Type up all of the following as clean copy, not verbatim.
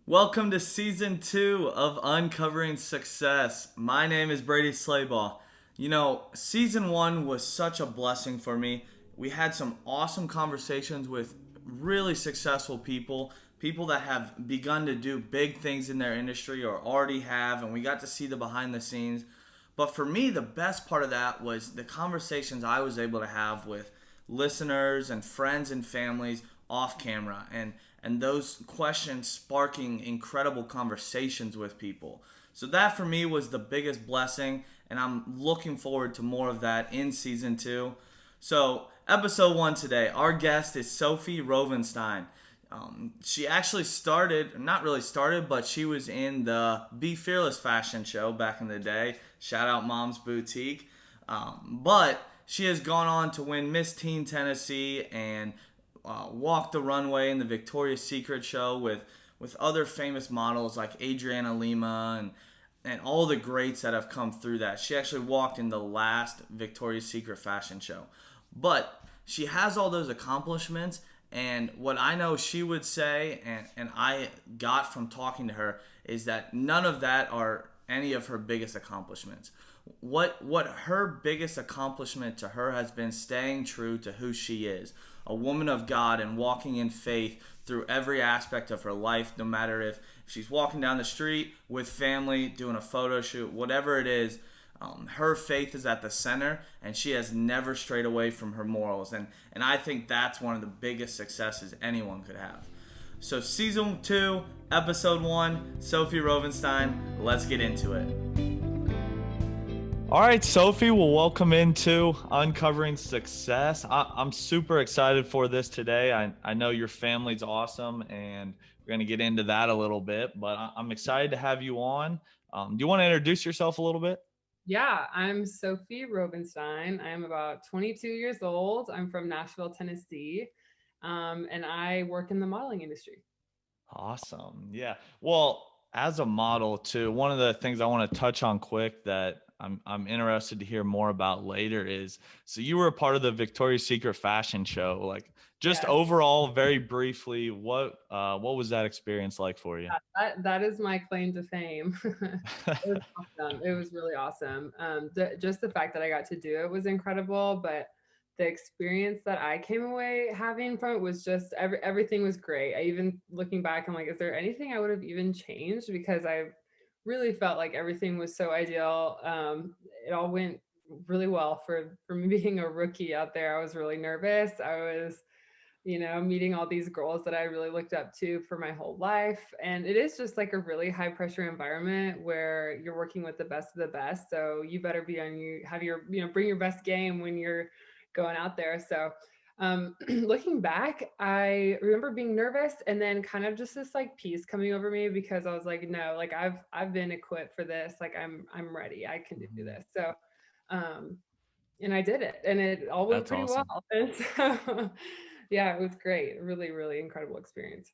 Welcome to season 2 of Uncovering Success. My name is Brady Slayball. Season 1 was such a blessing for me. We had some awesome conversations with really successful people, people that have begun to do big things in their industry or already have, and we got to see the behind the scenes. But for me, the best part of that was the conversations I was able to have with listeners and friends and families off camera, and those questions sparking incredible conversations with people. So that for me was the biggest blessing, and I'm looking forward to more of that in season 2. So episode 1 today, our guest is Sofie Rovenstine. She actually started, not really started, but she was in the Be Fearless fashion show back in the day. Shout out Mom's Boutique. But she has gone on to win Miss Teen Tennessee and walk the runway in the Victoria's Secret show with other famous models like Adriana Lima and all the greats that have come through that. She actually walked in the last Victoria's Secret fashion show. But she has all those accomplishments, and what I know she would say, and I got from talking to her, is that none of that are any of her biggest accomplishments. What her biggest accomplishment to her has been staying true to who she is, a woman of God, and walking in faith through every aspect of her life, no matter if she's walking down the street with family, doing a photo shoot, whatever it is. Her faith is at the center, and she has never strayed away from her morals. And I think that's one of the biggest successes anyone could have. So, season 2, episode 1, Sofie Rovenstine, let's get into it. All right, Sofie, well, welcome into Uncovering Success. I'm super excited for this today. I know your family's awesome, and we're going to get into that a little bit, but I'm excited to have you on. Do you want to introduce yourself a little bit? Yeah, I'm Sofie Rovenstine. I'm about 22 years old. I'm from Nashville, Tennessee, and I work in the modeling industry. Awesome. Yeah. Well, as a model too, one of the things I want to touch on quick that I'm interested to hear more about later is, so you were a part of the Victoria's Secret fashion show. Like, just Yes, overall, very briefly, what was that experience like for you? that is my claim to fame. It was awesome. It was really awesome. Just the fact that I got to do it was incredible, but the experience that I came away having from it was just everything was great. I even looking back, I'm like, is there anything I would have even changed? Because I really felt like everything was so ideal. It all went really well for me being a rookie out there. I was really nervous. I was meeting all these girls that I really looked up to for my whole life. And it is just like a really high pressure environment where you're working with the best of the best. So you better be on have your, bring your best game when you're going out there. So looking back, I remember being nervous and then kind of just this like peace coming over me because I was like, no, like I've been equipped for this. Like I'm ready. I can do Mhm. this. So um and I did it, and it all went That's pretty well. awesome. And so, yeah, it was great. Really, really incredible experience.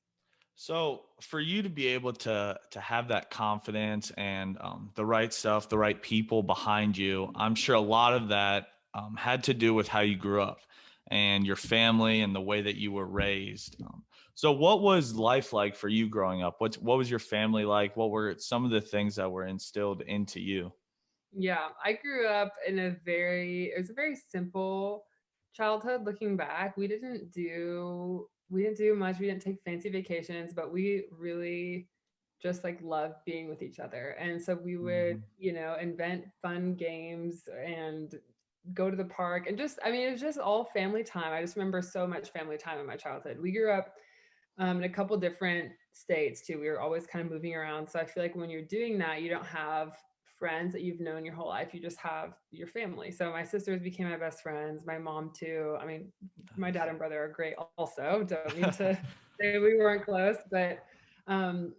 So for you to be able to have that confidence and the right stuff, the right people behind you, I'm sure a lot of that had to do with how you grew up and your family and the way that you were raised. So what was life like for you growing up? What was your family like? What were some of the things that were instilled into you? Yeah, I grew up in it was a very simple childhood. Looking back, we didn't do much. We didn't take fancy vacations, but we really just like loved being with each other. And so we would, Mhm. invent fun games and go to the park and just, I mean, it was just all family time. I just remember so much family time in my childhood. We grew up in a couple different states too. We were always kind of moving around. So I feel like when you're doing that, you don't have friends that you've known your whole life. You just have your family. So my sisters became my best friends, my mom too. I mean, my dad and brother are great also. Don't mean to say we weren't close, but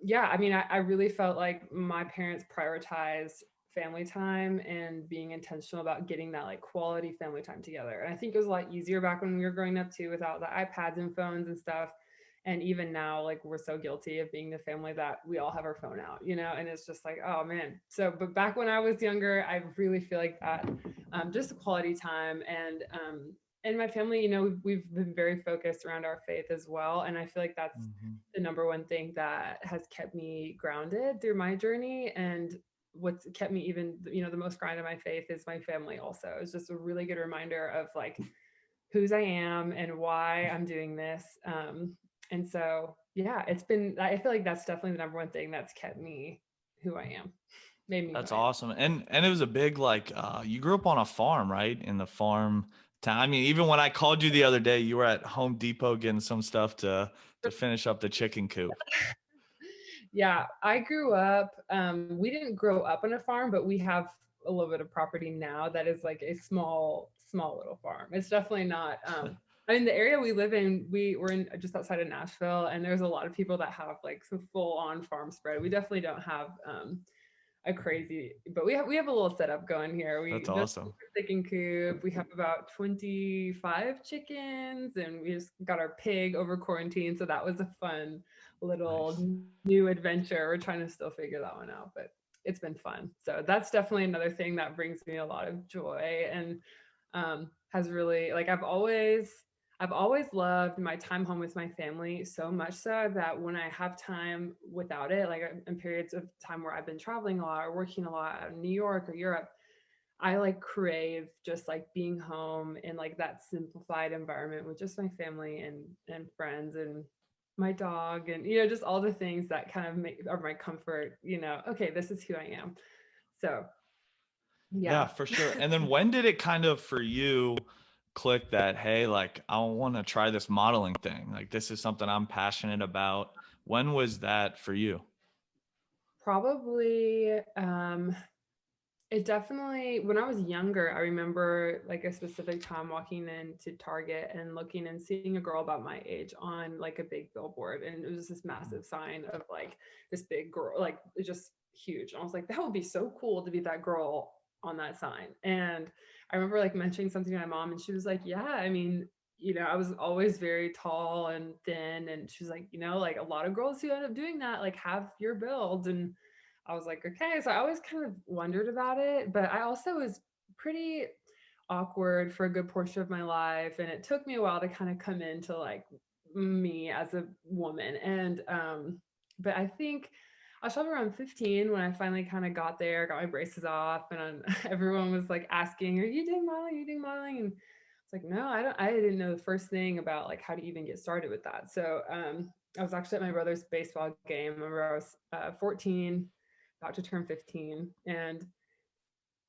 yeah, I mean, I really felt like my parents prioritized family time and being intentional about getting that like quality family time together. And I think it was a lot easier back when we were growing up too without the iPads and phones and stuff. And even now, like we're so guilty of being the family that we all have our phone out, and it's just like, oh man. So but back when I was younger, I really feel like that, just quality time. And my family, we've been very focused around our faith as well, and I feel like that's Mhm. the number one thing that has kept me grounded through my journey. And what's kept me even, the most grounded in my faith is my family also. It's just a really good reminder of like whose I am and why I'm doing this. And so, yeah, I feel like that's definitely the number one thing that's kept me who I am, made me who That's I am. awesome. And it was a big like you grew up on a farm, right? In the farm town. I mean, even when I called you the other day, you were at Home Depot getting some stuff to finish up the chicken coop. Yeah, I grew up, we didn't grow up on a farm, but we have a little bit of property now that is like a small little farm. It's definitely not, I mean, the area we live in, we're in just outside of Nashville, and there's a lot of people that have like some full on farm spread. We definitely don't have a crazy, but we have a little setup going here. That's We just awesome. chicken coop. We have about 25 chickens, and we just got our pig over quarantine, so that was a fun Nice. little new adventure. We're trying to still figure that one out, but it's been fun. So that's definitely another thing that brings me a lot of joy, and has really, like, I've always loved my time home with my family, so much so that when I have time without it, like in periods of time where I've been traveling a lot or working a lot out in New York or Europe, I like crave just like being home in like that simplified environment with just my family and friends and my dog, and just all the things that kind of are my comfort. Okay, this is who I am. So Yeah, yeah. for sure. And then when did it kind of for you click that, hey, like I want to try this modeling thing? Like this is something I'm passionate about. When was that for you? Probably, it definitely, when I was younger, I remember like a specific time walking into Target and looking and seeing a girl about my age on like a big billboard. And it was this massive sign of like this big girl, like it's just huge. And I was like, that would be so cool to be that girl on that sign. And I remember like mentioning something to my mom, and she was like, yeah, I mean, I was always very tall and thin. And she was like, like a lot of girls who end up doing that, like have your build. And I was like, okay. So I always kind of wondered about it, but I also was pretty awkward for a good portion of my life. And it took me a while to kind of come into like me as a woman. And, but I think I was probably around 15 when I finally kind of got there, got my braces off, and everyone was like asking, are you doing modeling? Are you doing modeling? And it's like, no, I didn't know the first thing about like how to even get started with that. So, I was actually at my brother's baseball game. I remember I was 14, about to turn 15, and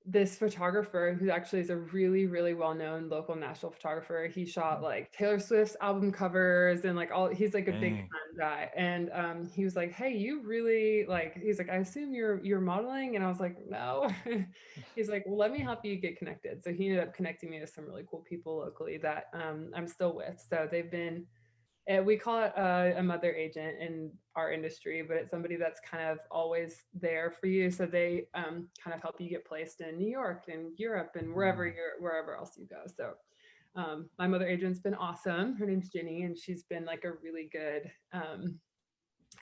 this photographer, who actually is a really really well-known local Nashville photographer, he shot like Taylor Swift's album covers and like all, he's like a big Dang. time guy. And he was like, hey, you really, like, he's like, I assume you're modeling. And I was like, no. He's like, well, let me help you get connected. So he ended up connecting me to some really cool people locally that I'm still with. So they've been, we call it a mother agent in our industry, but it's somebody that's kind of always there for you. So they kind of help you get placed in New York and Europe and wherever else you go. So my mother agent's been awesome. Her name's Jenny, and she's been like a really good,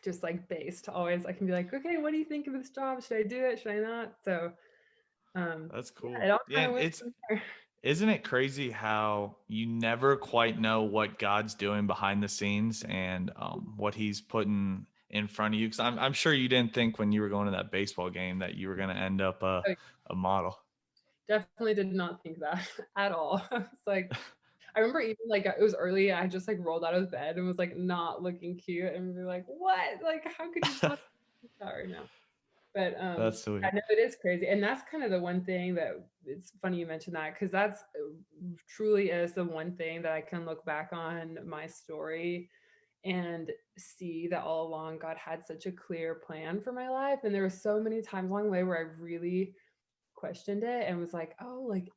just like base to always, I can be like, okay, what do you think of this job? Should I do it? Should I not? So That's yeah, cool. it all Yeah, kind of and went it's from there. isn't it crazy how you never quite know what God's doing behind the scenes and what He's putting in front of you? Because I'm sure you didn't think when you were going to that baseball game that you were going to end up a model. Definitely did not think that at all. It's like, I remember even like it was early, I just like rolled out of bed and was like not looking cute and be like, what? Like, how could you possibly think that right now? But That's sweet. I know it is crazy. And that's kind of the one thing that, it's funny you mentioned that, because that's truly is the one thing that I can look back on my story and see that all along God had such a clear plan for my life. And there were so many times along the way where I really questioned it and was like, oh, like,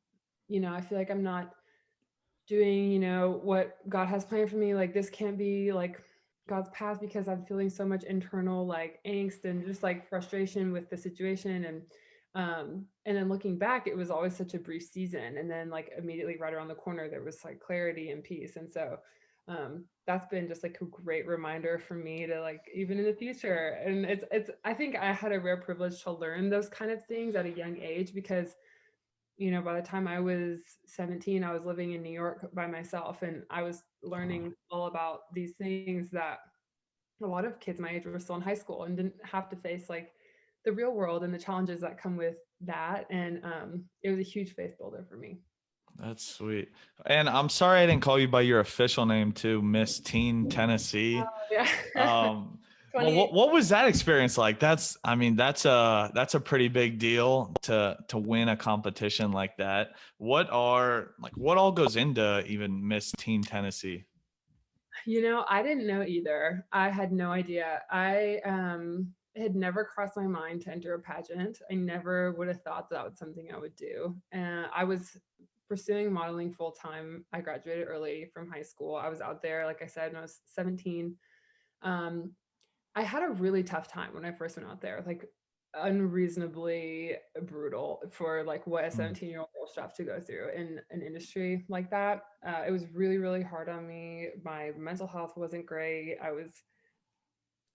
I feel like I'm not doing, what God has planned for me. Like, this can't be like God's path, because I'm feeling so much internal like angst and just like frustration with the situation. And then looking back, it was always such a brief season. And then like immediately right around the corner, there was like clarity and peace. And so that's been just like a great reminder for me to like, even in the future. And it's I think I had a rare privilege to learn those kind of things at a young age, because by the time I was 17, I was living in New York by myself, and I was Uh, learning all about these things that a lot of kids my age were still in high school and didn't have to face like the real world and the challenges that come with that. And it was a huge faith builder for me. That's sweet. And I'm sorry I didn't call you by your official name too, Miss Teen Tennessee. Yeah. Um, well, 20. what was that experience like? I mean, that's a pretty big deal to win a competition like that. What all goes into even Miss Teen Tennessee? I didn't know either. I had no idea. I had never crossed my mind to enter a pageant. I never would have thought that was something I would do. And I was pursuing modeling full time. I graduated early from high school. I was out there, like I said, when I was 17. Um, I had a really tough time when I first went out there, like unreasonably brutal for like what a Mm, 17-year-old girl should have to go through in an industry like that. It was really, really hard on me. My mental health wasn't great.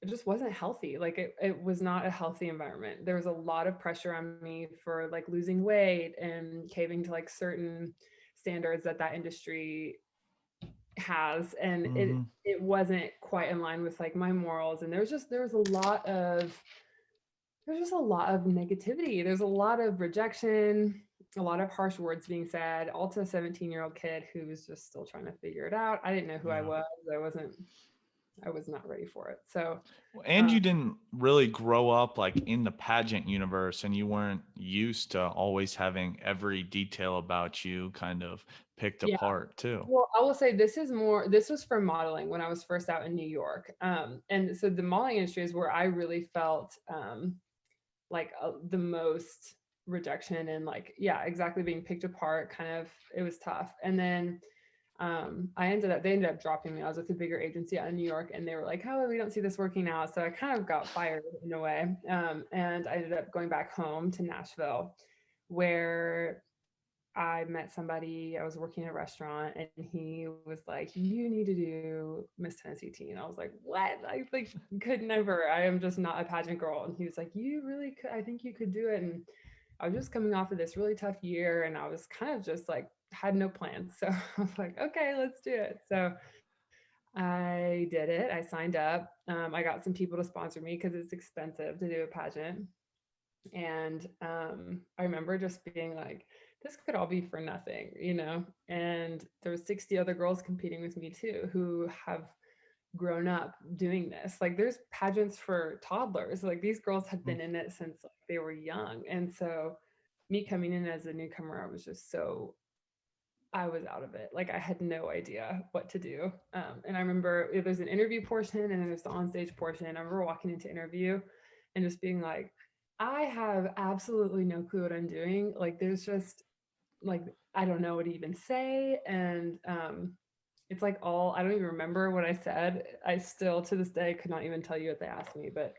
It just wasn't healthy. Like it was not a healthy environment. There was a lot of pressure on me for like losing weight and caving to like certain standards that industry has, and it mhm. it wasn't quite in line with like my morals. And there's just a lot of negativity. There's a lot of rejection, a lot of harsh words being said, all to a 17-year-old kid who was just still trying to figure it out. I didn't know who I Yeah. was. I was not ready for it. So And um, you didn't really grow up like in the pageant universe, and you weren't used to always having every detail about you kind of picked yeah. apart too. Well, I will say this was for modeling when I was first out in New York. And so the modeling industry is where I really felt like the most rejection and like, yeah, exactly, being picked apart. Kind of, it was tough. And then they ended up dropping me. I was with a bigger agency out in New York, and they were like, oh, we don't see this working out. So I kind of got fired in a way. And I ended up going back home to Nashville, where I met somebody. I was working in a restaurant, and he was like, "You need to do Miss Tennessee Teen." I was like, "What?" I like could never. I am just not a pageant girl. And he was like, "You really could. I think you could do it." And I was just coming off of this really tough year, and I was kind of just like had no plans. So I was like, "Okay, let's do it." So I did it. I signed up. I got some people to sponsor me because it's expensive to do a pageant. And I remember just being like, this could all be for nothing, you know? And there was 60 other girls competing with me too who have grown up doing this. Like there's pageants for toddlers. Like these girls had Mm. been in it since like, they were young. And so me coming in as a newcomer, I was just so I was out of it. Like I had no idea what to do. And I remember there's an interview portion and then there's the onstage portion. I remember walking into interview and just being like, I have absolutely no clue what I'm doing. Like there's just like I don't know what to even say. And it's like all I don't even remember what I said. I still to this day could not even tell you what they asked me, but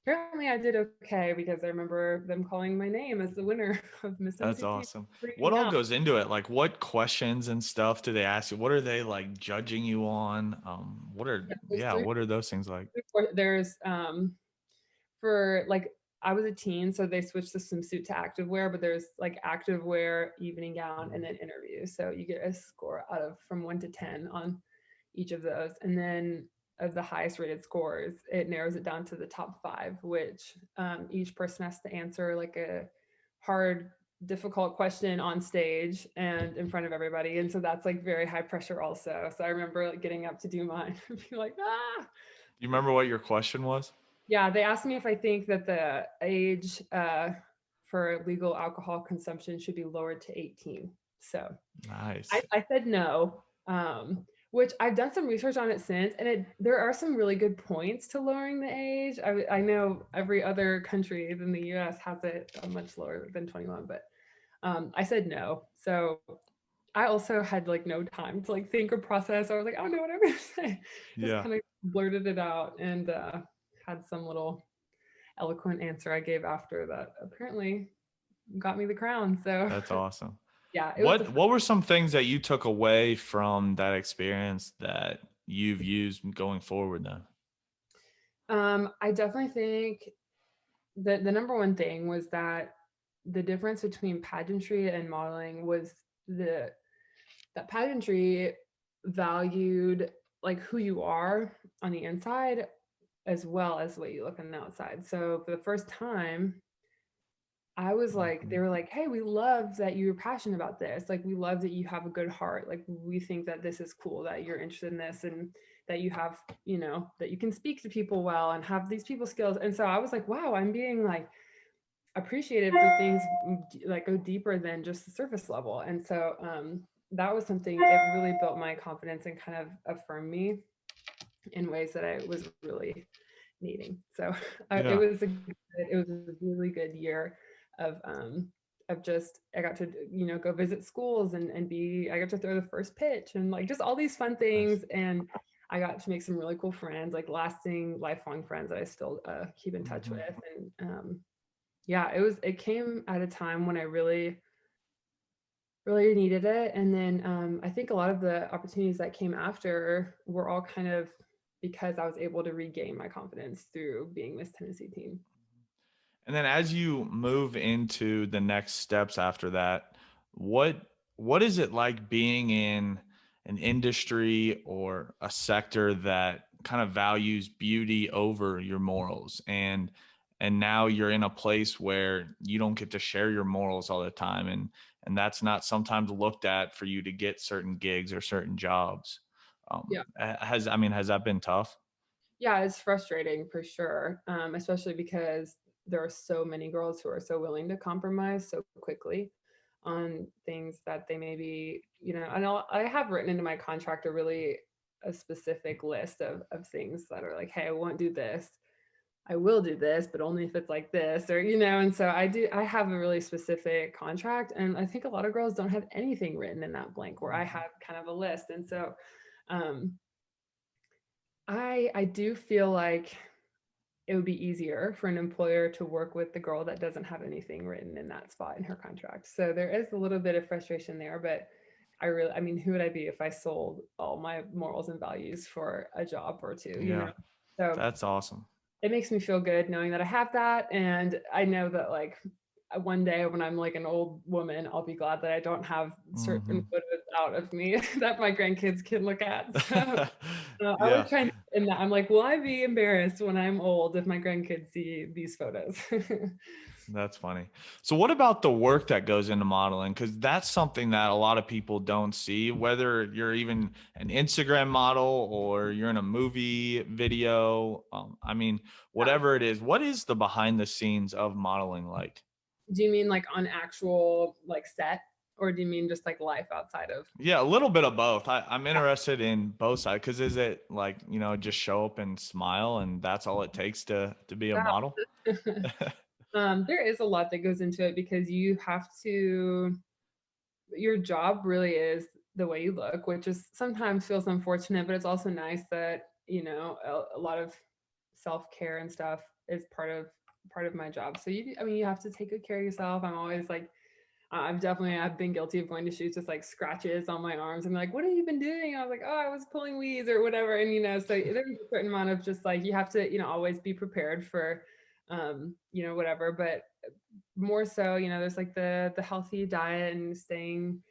apparently I did okay because I remember them calling my name as the winner of Miss That's Tennessee Teen, awesome. What freaking all out. goes into it? Like what questions and stuff do they ask you? What are they like judging you on? Yeah, What are those things like? there's for like I was a teen, so they switched the swimsuit to activewear, but there's like activewear, evening gown, and then interview. So you get a score out of from 1 to 10 on each of those. And then of the highest rated scores, it narrows it down to the top five, which each person has to answer like a hard, difficult question on stage and in front of everybody. And so that's like very high pressure also. So I remember like getting up to do mine and be like, ah, You remember what your question was? yeah, they asked me if I think that the age for legal alcohol consumption should be lowered to 18. So Nice. I said no, which I've done some research on it since, and there are some really good points to lowering the age. I know every other country than the US has it much lower than 21, but I said no. So I also had like no time to like think or process. I was like, I don't know what I'm gonna say. Just Yeah, kind of blurted it out and had some little eloquent answer I gave after that apparently got me the crown. So that's awesome. yeah, it was a What were some things that you took away from that experience that you've used going forward then? I definitely think that the number one thing was that the difference between pageantry and modeling was the that pageantry valued like who you are on the inside, as well as the way you look on the outside. So for the first time, I was like, they Mhm. were like, "Hey, we love that you're passionate about this. Like, we love that you have a good heart. Like, we think that this is cool that you're interested in this and that you have, that you can speak to people well and have these people skills." And so I was like, "Wow, I'm being like appreciated for things like go deeper than just the surface level." And so that was something it really built my confidence and kind of affirmed me in ways that I was really needing. So Yeah. it was a really good year of just I got to go visit schools and be I got to throw the first pitch and like just all these fun Nice. things, and I got to make some really cool friends, like lasting lifelong friends that I still keep in touch Mhm. with. And yeah, it came at a time when I really needed it. And then I think a lot of the opportunities that came after were all kind of because I was able to regain my confidence through being Miss Tennessee Teen. And then as you move into the next steps after that, what what is it like being in an industry or a sector that kind of values beauty over your morals, and now you're in a place where you don't get to share your morals all the time, and that's not sometimes looked at for you to get certain gigs or certain jobs. Yeah. Has that been tough? Yeah, it's frustrating for sure, especially because there are so many girls who are so willing to compromise so quickly on things that they maybe, I have written into my contract a specific list of things that are like, hey, I won't do this. I will do this, but only if it's like this, or, and so I have a really specific contract. And I think a lot of girls don't have anything written in that blank where I Mhm. have kind of a list. And so, um, I do feel like it would be easier for an employer to work with the girl that doesn't have anything written in that spot in her contract. So there is a little bit of frustration there, but I mean, who would I be if I sold all my morals and values for a job or two? Yeah, So that's awesome. it makes me feel good knowing that I have that. And I know that like one day when I'm like an old woman, I'll be glad that I don't have certain Mhm. photos out of me that my grandkids can look at. So I was Yeah, trying to, and I'm like, will I be embarrassed when I'm old if my grandkids see these photos? that's funny. So what about the work that goes into modeling? Because that's something that a lot of people don't see, whether you're even an Instagram model or you're in a movie video. Yeah. Whatever it is, what is the behind the scenes of modeling like? Do you mean like on actual like set, or do you mean just like life outside of? Yeah, a little bit of both. I'm interested in both sides because is it like, just show up and smile and that's all it takes to be a model? Yeah. There is a lot that goes into it because you have to your job really is the way you look, which is sometimes feels unfortunate, but it's also nice that, a lot of self-care and stuff is part of my job. So I mean, you have to take good care of yourself. I'm always like, I've been guilty of going to shoots with like scratches on my arms. I'm like, what have you been doing? I was like, oh, I was pulling weeds or whatever. And so there's a certain amount of just like you have to, always be prepared for whatever. But more so, there's like the healthy diet and staying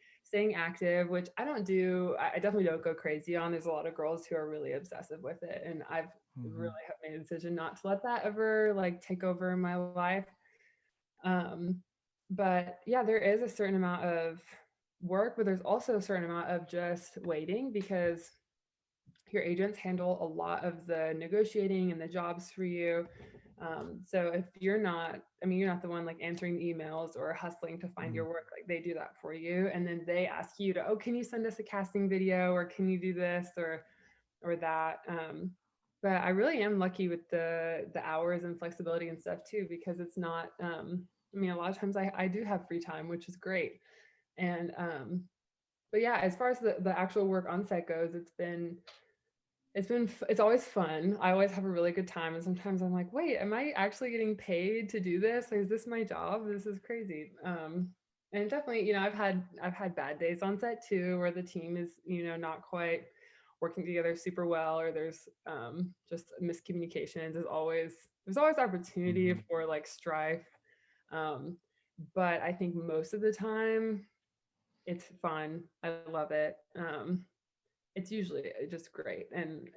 active, which I don't do. I definitely don't go crazy on. There's a lot of girls who are really obsessive with it, and I've really Mhm. have made a decision not to let that ever like take over my life. Um, but yeah, there is a certain amount of work, but there's also a certain amount of just waiting because your agents handle a lot of the negotiating and the jobs for you. So if you're not, I mean, you're not the one like answering the emails or hustling to find Mhm. your work, like they do that for you. And then they ask you to, oh, can you send us a casting video or can you do this or that? But I really am lucky with the hours and flexibility and stuff too, because it's not, I mean, a lot of times I do have free time, which is great. And, but yeah, as far as the actual work on set goes, it's always fun. I always have a really good time, and sometimes I'm like, "Wait, am I actually getting paid to do this? Like, is this my job? This is crazy." And definitely, I've had bad days on set too, where the team is, not quite working together super well, or there's just miscommunications. There's always opportunity Mhm. for like strife, um, but I think most of the time it's fun. I love it. it's usually just great. And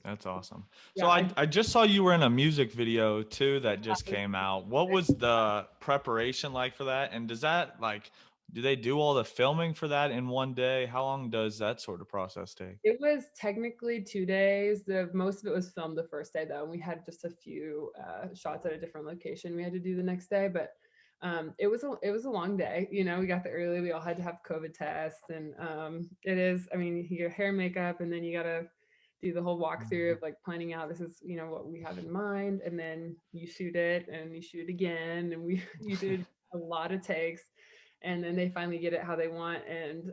That's awesome. So yeah, I just saw you were in a music video too that just came out. What was the preparation like for that? And does that like do they do all the filming for that in one day? How long does that sort of process take? it was technically 2 days. The most of it was filmed the first day though, and we had just a few shots at a different location we had to do the next day. But it was a long day. You know, we got there early. We all had to have COVID tests, and it is. I mean, you get hair, and makeup, and then you gotta do the whole walkthrough Mhm. of like planning out this is what we have in mind, and then you shoot it and you shoot it again, and we you did a lot of takes, and then they finally get it how they want, and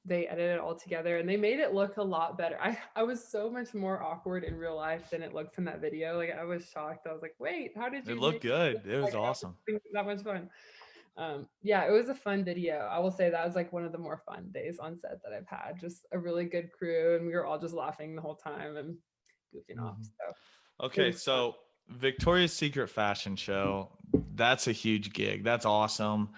they edited it all together and they made it look a lot better. I was so much more awkward in real life than it looks in that video. Like I was shocked. I was like, wait, how did It you looked make it look good. It was like I was awesome. having that much fun? Yeah, it was a fun video. I will say that was like one of the more fun days on set that I've had. Just a really good crew, and we were all just laughing the whole time and goofing off. Mhm. So it Okay, was fun. so Victoria's Secret fashion show, that's a huge gig. That's awesome.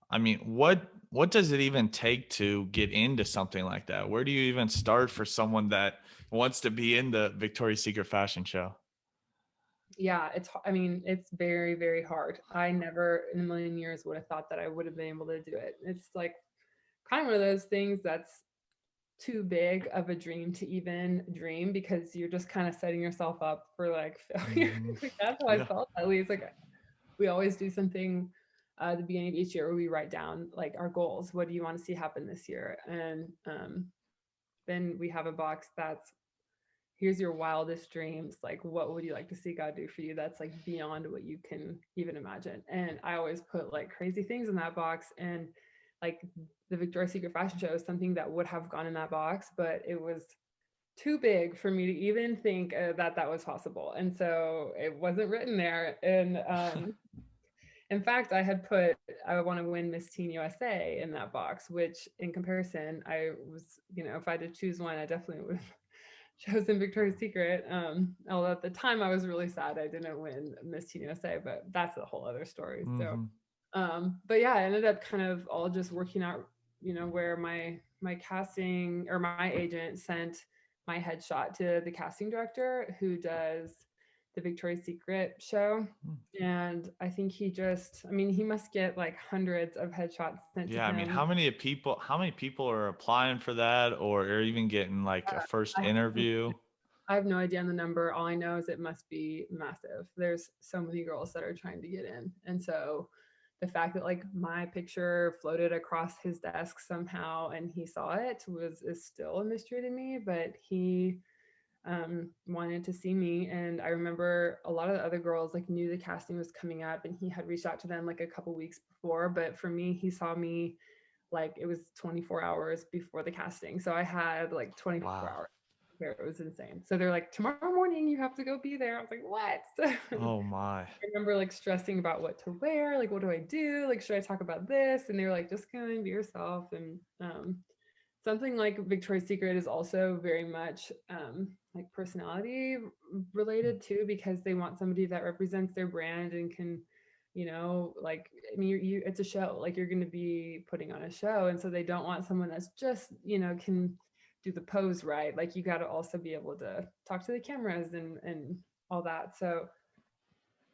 I mean, what does it even take to get into something like that? Where do you even start for someone that wants to be in the Victoria's Secret fashion show? Yeah, I mean, it's very, very hard. I never in a million years would have thought that I would have been able to do it. It's like kind of one of those things that's too big of a dream to even dream because you're just kind of setting yourself up for like failure. Mhm. Like that's how I Yeah. felt at least. Like we always do something at the beginning of each year where we write down like our goals. What do you want to see happen this year? And then we have a box that's here's your wildest dreams. Like what would you like to see God do for you? That's like beyond what you can even imagine. And I always put like crazy things in that box, and like the Victoria's Secret fashion show is something that would have gone in that box, but it was too big for me to even think that that was possible. And so it wasn't written there. And in fact, I had put, I want to win Miss Teen USA in that box, which in comparison, I was, if I had to choose one, I definitely would have chosen Victoria's Secret. Although at the time I was really sad I didn't win Miss Teen USA, but that's a whole other story. So, Hmm. but yeah, I ended up kind of all just working out, where my casting or my agent sent my headshot to the casting director who does the Victoria's Secret show. And I think I mean, he must get like hundreds of headshots sent to Yeah, I mean, him. how many people are applying for that or are even getting like a first I have interview? I have no idea on the number. All I know is it must be massive. There's so many girls that are trying to get in. And so the fact that like my picture floated across his desk somehow and he saw it is still a mystery to me, but he wanted to see me. And I remember a lot of the other girls like knew the casting was coming up and he had reached out to them like a couple weeks before. But for me, he saw me like it was 24 hours before the casting. So I had like 24 Wow. hours. It was insane. So they're like, tomorrow morning you have to go be there. I was like, what? Oh my. I remember like stressing about what to wear, like what do I do? Like, should I talk about this? And they were like, just go and be yourself. And something like Victoria's Secret is also very much like personality related too, because they want somebody that represents their brand and can, like I mean, it's a show, like you're going to be putting on a show, and so they don't want someone that's just can do the pose right. Like you got to also be able to talk to the cameras and all that. So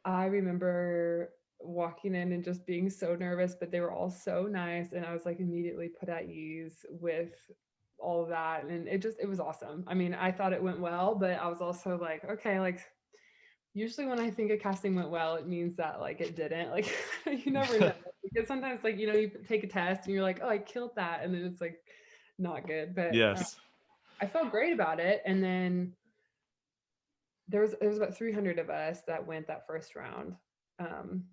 I remember walking in and just being so nervous, but they were all so nice. And I was like immediately put at ease with all of that. And it was awesome. I mean, I thought it went well, but I was also like, okay, like usually when I think a casting went well, it means that like it didn't. Like you never know. Because sometimes like, you take a test and you're like, oh, I killed that. And then it's like not good. But Yes. I felt great about it. And then there was about 300 of us that went that first round. Um,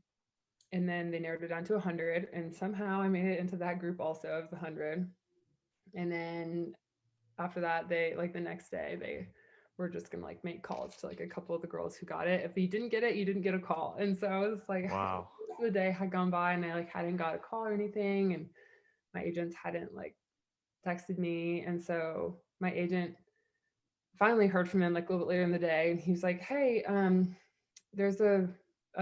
and then they narrowed it down to 100, and somehow I made it into that group also of the 100. And then after that, they like the next day they were just gonna like make calls to like a couple of the girls who got it. If you didn't get it, you didn't get a call. And so I was like, Wow. the day had gone by and I like hadn't got a call or anything, and my agents hadn't like texted me. And so my agent finally heard from him like a little bit later in the day, and he was like, hey, there's a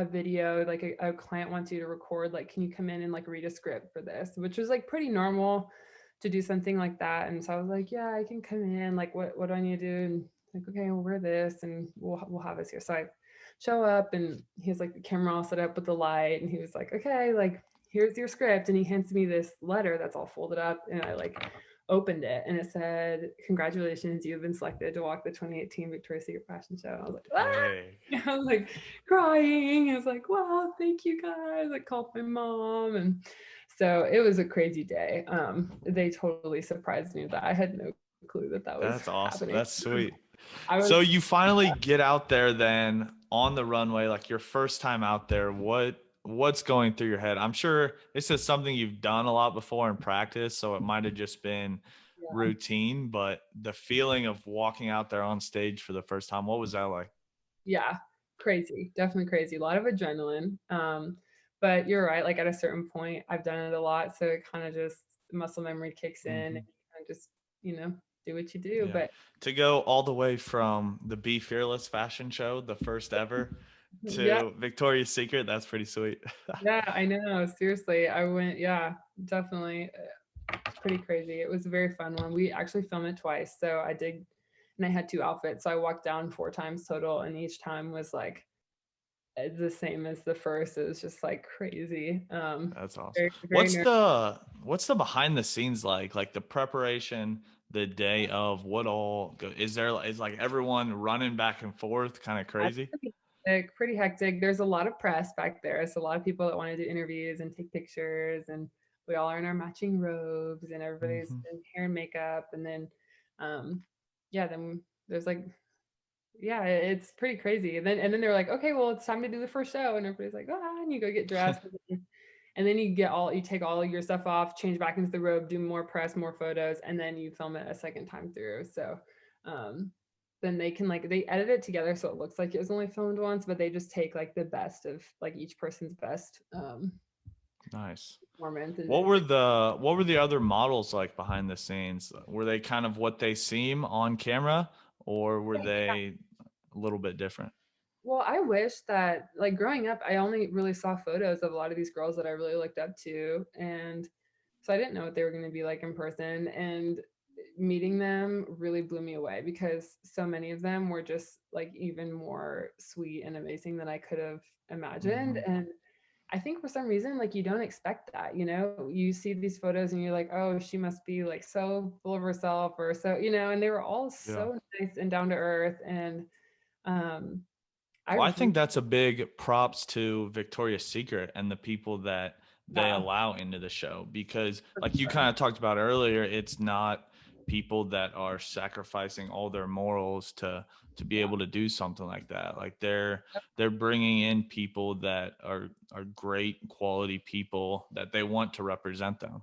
video like a client wants you to record, like can you come in and like read a script for this, which was like pretty normal to do something like that. And so I was like, yeah, I can come in. Like, what do I need to do? And like, okay, we'll wear this and we'll have this here. So I show up and he has like the camera all set up with the light and he was like, okay, like here's your script. And he hands me this letter that's all folded up and I like opened it and it said, congratulations, you've been selected to walk the 2018 Victoria's Secret fashion show. And I was like, Dang. ah! I was like crying. I was like, wow, thank you guys. I called my mom and so it was a crazy day. They totally surprised me that I had no clue that that was That's awesome. happening. That's sweet. I So was you finally get out there then on the runway, like your first time out there. What's going through your head? I'm sure this is something you've done a lot before in practice, so it might have just been yeah, routine, but the feeling of walking out there on stage for the first time, what was that like? yeah, crazy, definitely crazy. A lot of adrenaline. But you're right. Like at a certain point, I've done it a lot, so it kind of just muscle memory kicks in, and Hmm. you kind of just do what you do. Yeah. But To go all the way from the Be Fearless fashion show, the first ever, yeah, to Victoria's Secret, that's pretty sweet. yeah, I know. Seriously, I went. Yeah, definitely. It's pretty crazy. It was a very fun one. We actually filmed it twice, so I did, and I had two outfits. So I walked down four times total, and each time was like the same as the first. It was just like crazy. That's awesome. Very, very nervous. What's the behind the scenes like the preparation, the day of what all is there is like everyone running back and forth kind of That's crazy? pretty hectic, pretty hectic. There's a lot of press back there. So a lot of people that want to do interviews and take pictures, and we all are in our matching robes, and everybody's Hmm. in hair and makeup, and then, um, yeah, then there's like, yeah, it's pretty crazy. And then they're like, okay, well, it's time to do the first show, and everybody's like, ah, and you go get dressed, and then you take all your stuff off, change back into the robe, do more press, more photos, and then you film it a second time through. So, um, then they can like they edit it together so it looks like it was only filmed once, but they just take like the best of like each person's best Nice. performance What and were the other models like behind the scenes? Were they kind of what they seem on camera, or were they a little bit different? well, I wish that like growing up, I only really saw photos of a lot of these girls that I really looked up to. And so I didn't know what they were going to be like in person. And meeting them really blew me away because so many of them were just like even more sweet and amazing than I could have imagined. Hmm. And I think for some reason, like you don't expect that, you see these photos and you're like, oh, she must be like so full of herself or so, and they were all Yeah. so nice and down to earth. And um, I Well, I really, think that's a big props to Victoria's Secret and the people that they yeah, allow into the show because, for like you sure. kind of talked about earlier, it's not people that are sacrificing all their morals to be Yeah. able to do something like that. Like they're bringing in people that are great quality people that they want to represent them.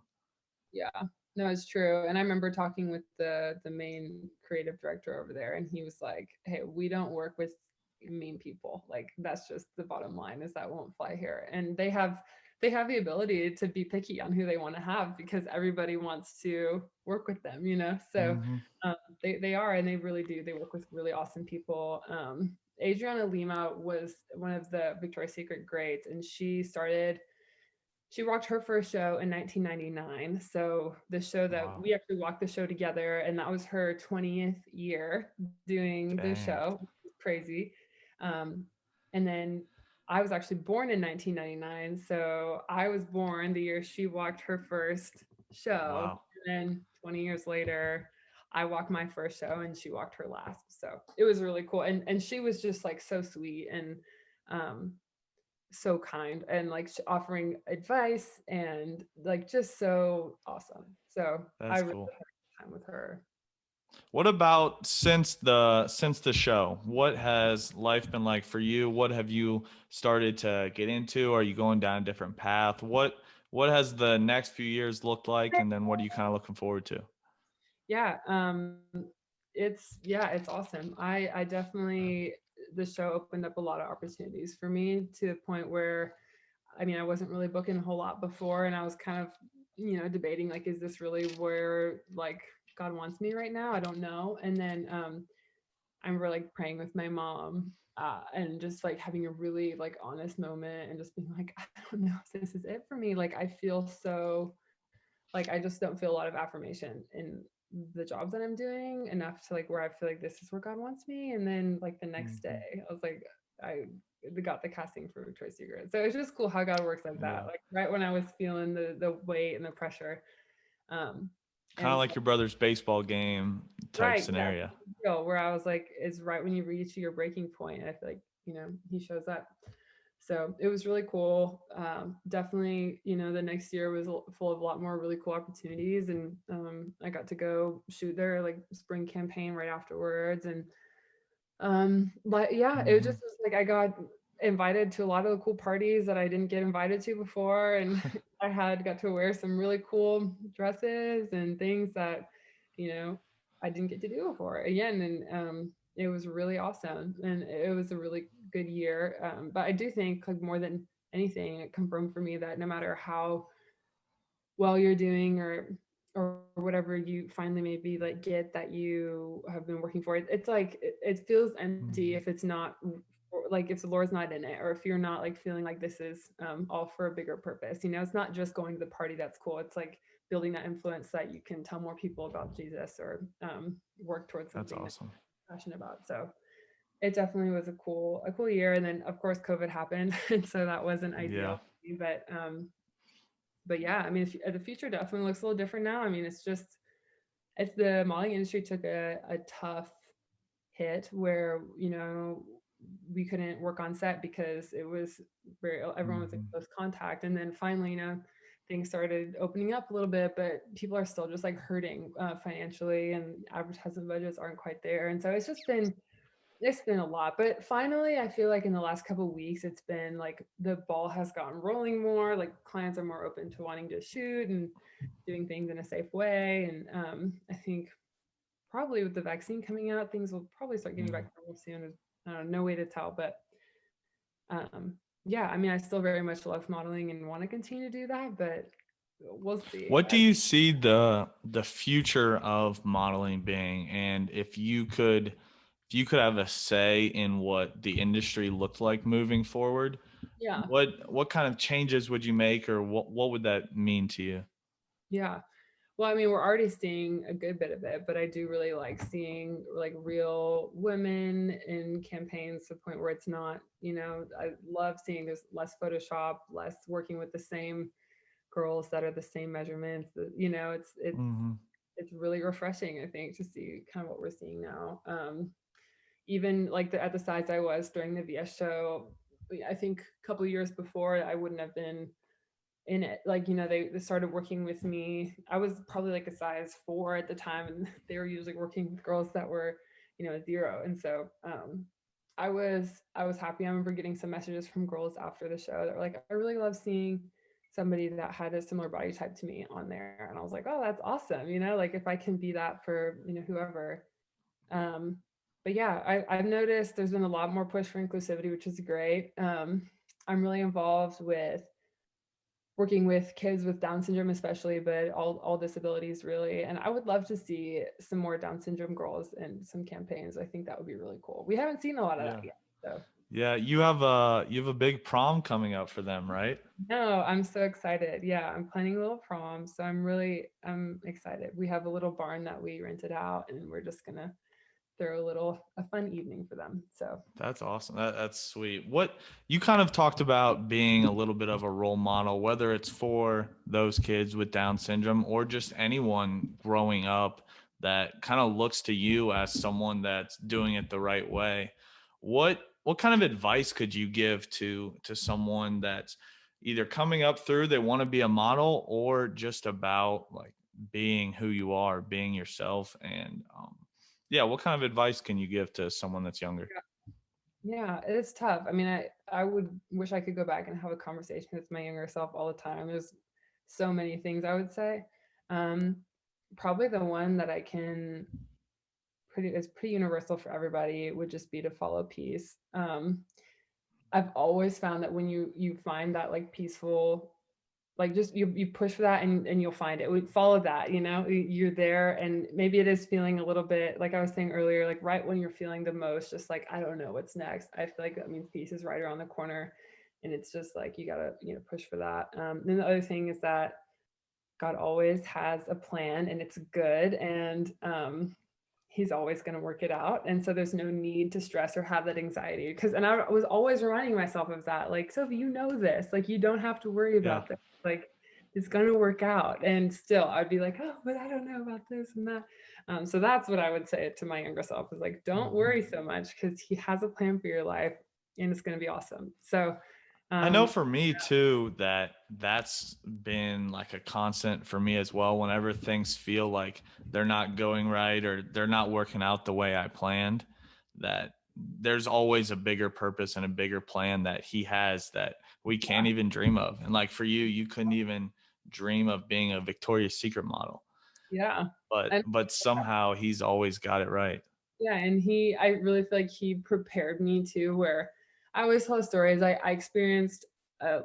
Yeah. No, it's true. And I remember talking with the main creative director over there, and he was like, "Hey, we don't work with mean people. Like that's just the bottom line is that won't fly here." And they have the ability to be picky on who they want to have because everybody wants to work with them. So Hmm. they are, and they really do. They work with really awesome people. Adriana Lima was one of the Victoria's Secret greats, and she walked her first show in 1999. So the show that Wow. we actually walked the show together, and that was her 20th year doing the Dang. show. Crazy. Um, and then I was actually born in 1999. So I was born the year she walked her first show. Wow. And then 20 years later, I walked my first show and she walked her last. So it was really cool. And she was just like so sweet and um so kind and like offering advice and like just so awesome. So I That's really cool. had a good time with her. What about since the show? What has life been like for you? What have you started to get into? Are you going down a different path? What has the next few years looked like, and then what are you kind of looking forward to? Yeah, it's awesome. I definitely the show opened up a lot of opportunities for me to the point where I mean I wasn't really booking a whole lot before and I was kind of debating like is this really where like God wants me right now? I don't know. And then I remember like praying with my mom and just like having a really like honest moment and just being like, I don't know if this is it for me. Like I feel so like I just don't feel a lot of affirmation in the jobs that I'm doing enough to like where I feel like this is where God wants me. And then like the next day, Mhm. I was like, I got the casting for Victoria's Secret. So it's just cool how God works like that. Yeah. Like right when I was feeling the weight and the pressure. Um, Kind and of so, like your brother's baseball game type right, yeah, scenario. where I was like, it's right when you reach your breaking point. I feel like, he shows up. So it was really cool. Definitely, the next year was full of a lot more really cool opportunities, and I got to go shoot their like spring campaign right afterwards, and but yeah, it Hmm. just was like I got invited to a lot of the cool parties that I didn't get invited to before, and I had got to wear some really cool dresses and things that, you know, I didn't get to do before again, and it was really awesome, and it was a really good year. But I do think like more than anything, it confirmed for me that no matter how well you're doing or whatever you finally maybe like get that you have been working for, it's like it feels empty Hmm. if it's not like if the Lord's not in it, or if you're not like feeling like this is all for a bigger purpose. It's not just going to the party that's cool. It's like building that influence that you can tell more people about Jesus, or work towards That's something that awesome. you're passionate about. So it definitely was a cool year. And then of course COVID happened and so that wasn't Yeah. ideal for me, but yeah, I mean, the future definitely looks a little different now. I mean, it's the modeling industry took a tough hit where, we couldn't work on set because it was everyone was in Hmm. close contact. And then finally, things started opening up a little bit, but people are still just like hurting financially, and advertising budgets aren't quite there. And so it's been a lot, but finally, I feel like in the last couple of weeks, it's been like the ball has gotten rolling more. Like clients are more open to wanting to shoot and doing things in a safe way. And I think probably with the vaccine coming out, things will probably start getting Yeah. back to normal soon. I don't know, no way to tell, but um, yeah, I mean, I still very much love modeling and want to continue to do that, but we'll see. What do you see the future of modeling being? And if you could have a say in what the industry looked like moving forward, Yeah, what kind of changes would you make, or what would that mean to you? yeah. Well, I mean, we're already seeing a good bit of it, but I do really like seeing like real women in campaigns to the point where it's not, I love seeing there's less Photoshop, less working with the same girls that are the same measurements. Hmm. It's really refreshing, I think, to see kind of what we're seeing now. Even like at the size I was during the VS show, I think a couple of years before, I wouldn't have been in it. Like, they started working with me. I was probably like a size 4 at the time, and they were usually working with girls that were, 0. And so I was happy. I remember getting some messages from girls after the show that were like, I really love seeing somebody that had a similar body type to me on there. And I was like, oh, that's awesome. Like if I can be that for, whoever. Um, but yeah, I've noticed there's been a lot more push for inclusivity, which is great. I'm really involved with working with kids with Down syndrome, especially, but all disabilities really. And I would love to see some more Down syndrome girls in some campaigns. I think that would be really cool. We haven't seen a lot of that Yeah. yet. So Yeah, you have a big prom coming up for them, right? no, I'm so excited. Yeah, I'm planning a little prom. So I'm excited. We have a little barn that we rented out, and we're just gonna throw a fun evening for them. So That's awesome. That's sweet. What you kind of talked about being a little bit of a role model, whether it's for those kids with Down syndrome or just anyone growing up that kind of looks to you as someone that's doing it the right way. What kind of advice could you give to someone that's either coming up through, they want to be a model, or just about like being who you are, being yourself, and yeah, what kind of advice can you give to someone that's younger? yeah, it's tough. I mean, I would wish I could go back and have a conversation with my younger self all the time. There's so many things I would say. Um, Probably the one that I can is pretty universal for everybody would just be to follow peace. I've always found that when you find that like peaceful, like just you push for that, and you'll find it. We follow that, you're there, and maybe it is feeling a little bit like I was saying earlier, like right when you're feeling the most, just like I don't know what's next. I feel like that means peace is right around the corner, and it's just like you gotta push for that. Then the other thing is that God always has a plan and it's good. And he's always going to work it out. And so there's no need to stress or have that anxiety. And I was always reminding myself of that. Like, Sophie, you know this. Like, you don't have to worry Yeah. about this. Like, it's going to work out. And still, I'd be like, oh, but I don't know about this and that. So that's what I would say to my younger self is like, don't worry so much because he has a plan for your life and it's going to be awesome. So, I know um, for me too that that's been like a constant for me as well. Whenever things feel like they're not going right or they're not working out the way I planned, that there's always a bigger purpose and a bigger plan that he has that we can't even dream of. And like for you, you couldn't even dream of being a Victoria's Secret model, yeah. but And somehow he's always got it right. yeah, and I really feel like he prepared me too, where I always tell stories. I experienced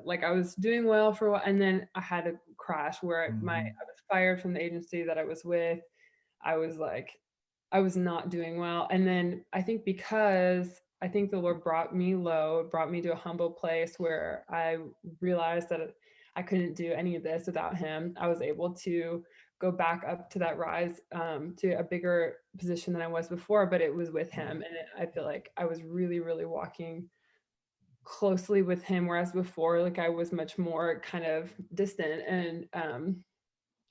like I was doing well for a while, and then I had a crash where I Mhm. was fired from the agency that I was with. I was like, I was not doing well, and then I think because I think the Lord brought me low, brought me to a humble place where I realized that I couldn't do any of this without Him. I was able to go back up to that rise to a bigger position than I was before, but it was with him. And I feel like I was really, really walking closely with him, whereas before, like I was much more kind of distant. And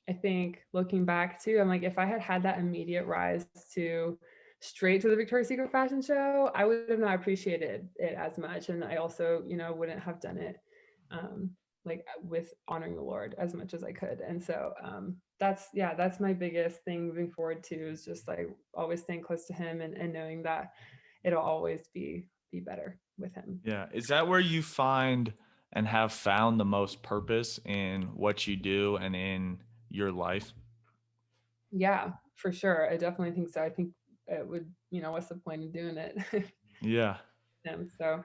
I think looking back too, I'm like, if I had had that immediate rise to straight to the Victoria's Secret fashion show, I would have not appreciated it as much. And I also, wouldn't have done it um, like with honoring the Lord as much as I could. And so that's my biggest thing moving forward too, is just like always staying close to him and knowing that it'll always be better with him. Yeah. Is that where you find and have found the most purpose in what you do and in your life? Yeah, for sure. I definitely think so. I think it would, what's the point of doing it? Yeah. And so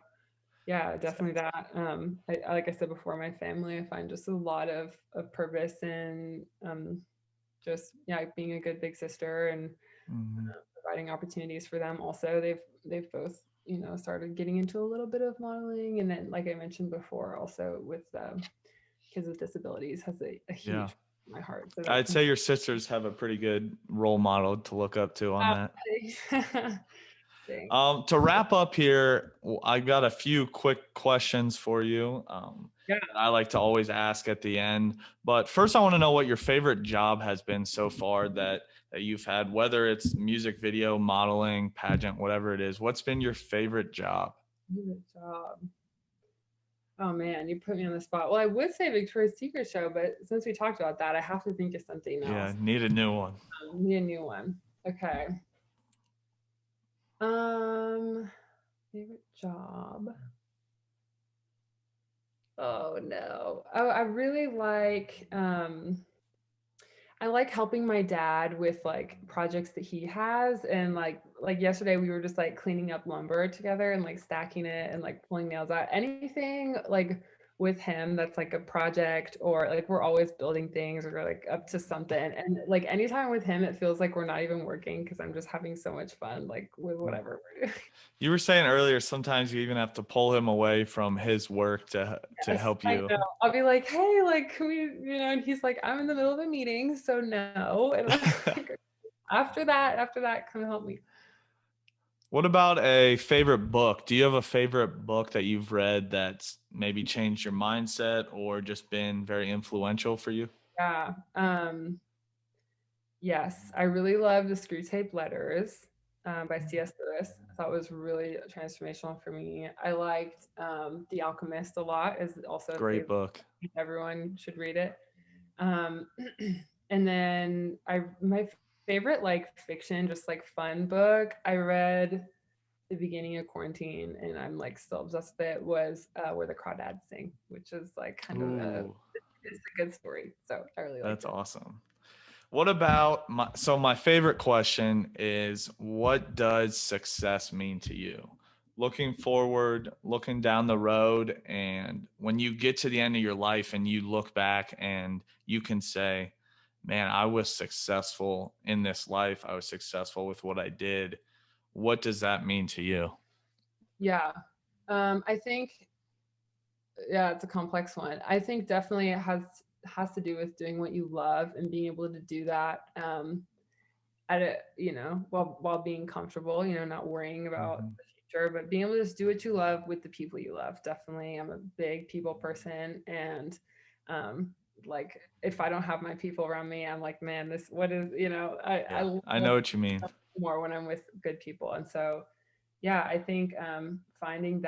yeah, definitely that. Like I said before, my family, I find just a lot of purpose in just yeah, being a good big sister and Mhm. providing opportunities for them. Also, they've both started getting into a little bit of modeling, and then like I mentioned before, also with kids with disabilities has a Yeah. huge my heart. So I'd that's say your sisters have a pretty good role model to look up to on that. thanks. To wrap up here, I got a few quick questions for you Yeah. that I like to always ask at the end. But first, I want to know what your favorite job has been so far that you've had, whether it's music video, modeling, pageant, whatever it is. What's been your favorite job? Good job. Oh man, you put me on the spot. Well, I would say Victoria's Secret show, but since we talked about that, I have to think of something Yeah, else. need a new one. Need a new one. Okay. Um, favorite job. Oh no. Oh, I like helping my dad with like projects that he has, and like yesterday we were just like cleaning up lumber together and like stacking it and like pulling nails out. Anything like with him that's like a project, or like we're always building things or like up to something. And like anytime with him it feels like we're not even working because I'm just having so much fun like with whatever we're doing. You were saying earlier, sometimes you even have to pull him away from his work to Yes, help I you. know. I'll be like, hey, like, can we, and he's like, I'm in the middle of a meeting, so no. And I'm like, after that, come help me. What about a favorite book? Do you have a favorite book that you've read that's maybe changed your mindset or just been very influential for you? Yeah. Yes, I really love the Screw Tape Letters by C.S. Lewis. I thought it was really transformational for me. I liked The Alchemist a lot. Is also a Great favorite. book. Everyone should read it. Um, and then my favorite like fiction, just like fun book I read the beginning of quarantine, and I'm like still obsessed with it, was Where the Crawdads Sing, which is like kind of Ooh, it's a good story. So I really liked that's it. awesome. What about my favorite question is what does success mean to you? Looking forward, looking down the road, and when you get to the end of your life and you look back and you can say, man, I was successful in this life. I was successful with what I did. What does that mean to you? Yeah. I think yeah, it's a complex one. I think definitely it has to do with doing what you love and being able to do that at a, while being comfortable, not worrying about Mhm. the future, but being able to just do what you love with the people you love. Definitely, I'm a big people person, and um, like if I don't have my people around me, I'm like, man, this what is, I Yeah, I know love what you mean. more when I'm with good people, and so yeah, I think finding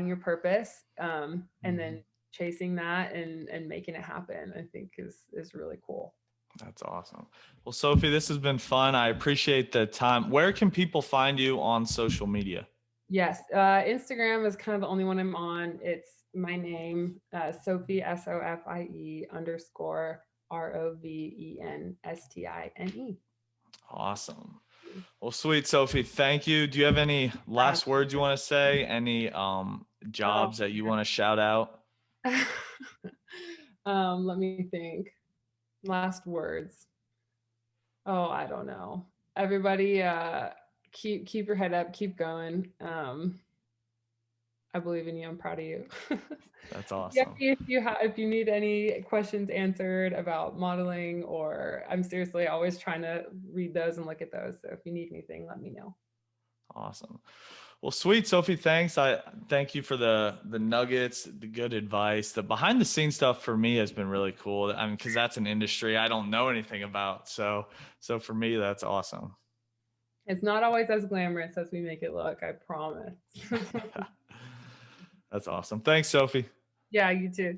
your purpose, and Mhm. then chasing that and making it happen, I think is really cool. That's awesome. Well, Sofie, this has been fun. I appreciate the time. Where can people find you on social media? Yes, Instagram is kind of the only one I'm on. It's my name, Sofie, Sofie underscore Rovenstine. Awesome. Well, sweet Sofie, thank you. Do you have any Uh, last words you want to say? Any oh, jobs that you want to shout out? let me think. Last words. Oh, I don't know. Everybody, keep your head up, keep going. I believe in you. I'm proud of you. That's Yeah, awesome. if you need any questions answered about modeling, or I'm seriously always trying to read those and look at those. So if you need anything, let me know. Awesome. Well, sweet Sofie, thanks. I thank you for the nuggets, the good advice. The behind the scenes stuff for me has been really cool. I mean, because that's an industry I don't know anything about. So for me, that's awesome. It's not always as glamorous as we make it look, I promise. That's awesome. Thanks, Sofie. Yeah, you too.